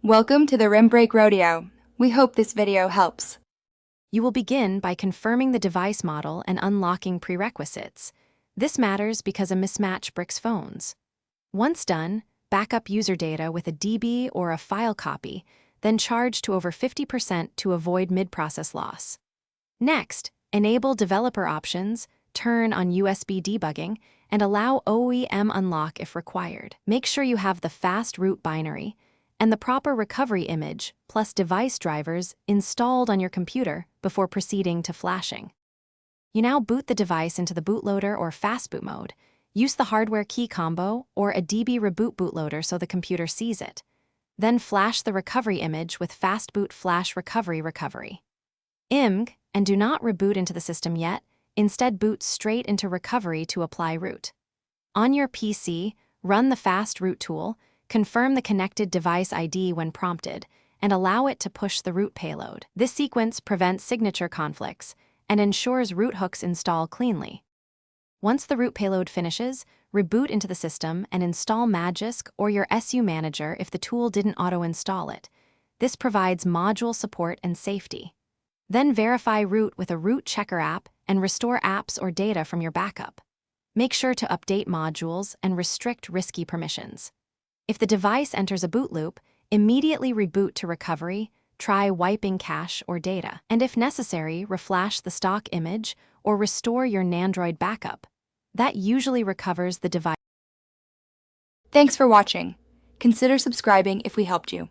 Welcome to the Rim Break Rodeo. We hope this video helps. You will begin by confirming the device model and unlocking prerequisites. This matters because a mismatch breaks phones. Once done, back up user data with a DB or a file copy, then charge to over 50% to avoid mid-process loss. Next, enable developer options, turn on USB debugging, and allow OEM unlock if required. Make sure you have the FastRoot binary and the proper recovery image plus device drivers installed on your computer before proceeding to flashing. You now boot the device into the bootloader or fastboot mode. Use the hardware key combo or a DB reboot bootloader so the computer sees it. Then flash the recovery image with fastboot flash recovery. IMG, and do not reboot into the system yet, instead boot straight into recovery to apply root. On your PC, run the FastRoot tool, confirm the connected device ID when prompted, and allow it to push the root payload. This sequence prevents signature conflicts and ensures root hooks install cleanly. Once the root payload finishes, reboot into the system and install Magisk or your SU manager if the tool didn't auto-install it. This provides module support and safety. Then verify root with a root checker app and restore apps or data from your backup. Make sure to update modules and restrict risky permissions. If the device enters a boot loop, immediately reboot to recovery, try wiping cache or data, and if necessary, reflash the stock image or restore your Nandroid backup. That usually recovers the device. Thanks for watching. Consider subscribing if we helped you.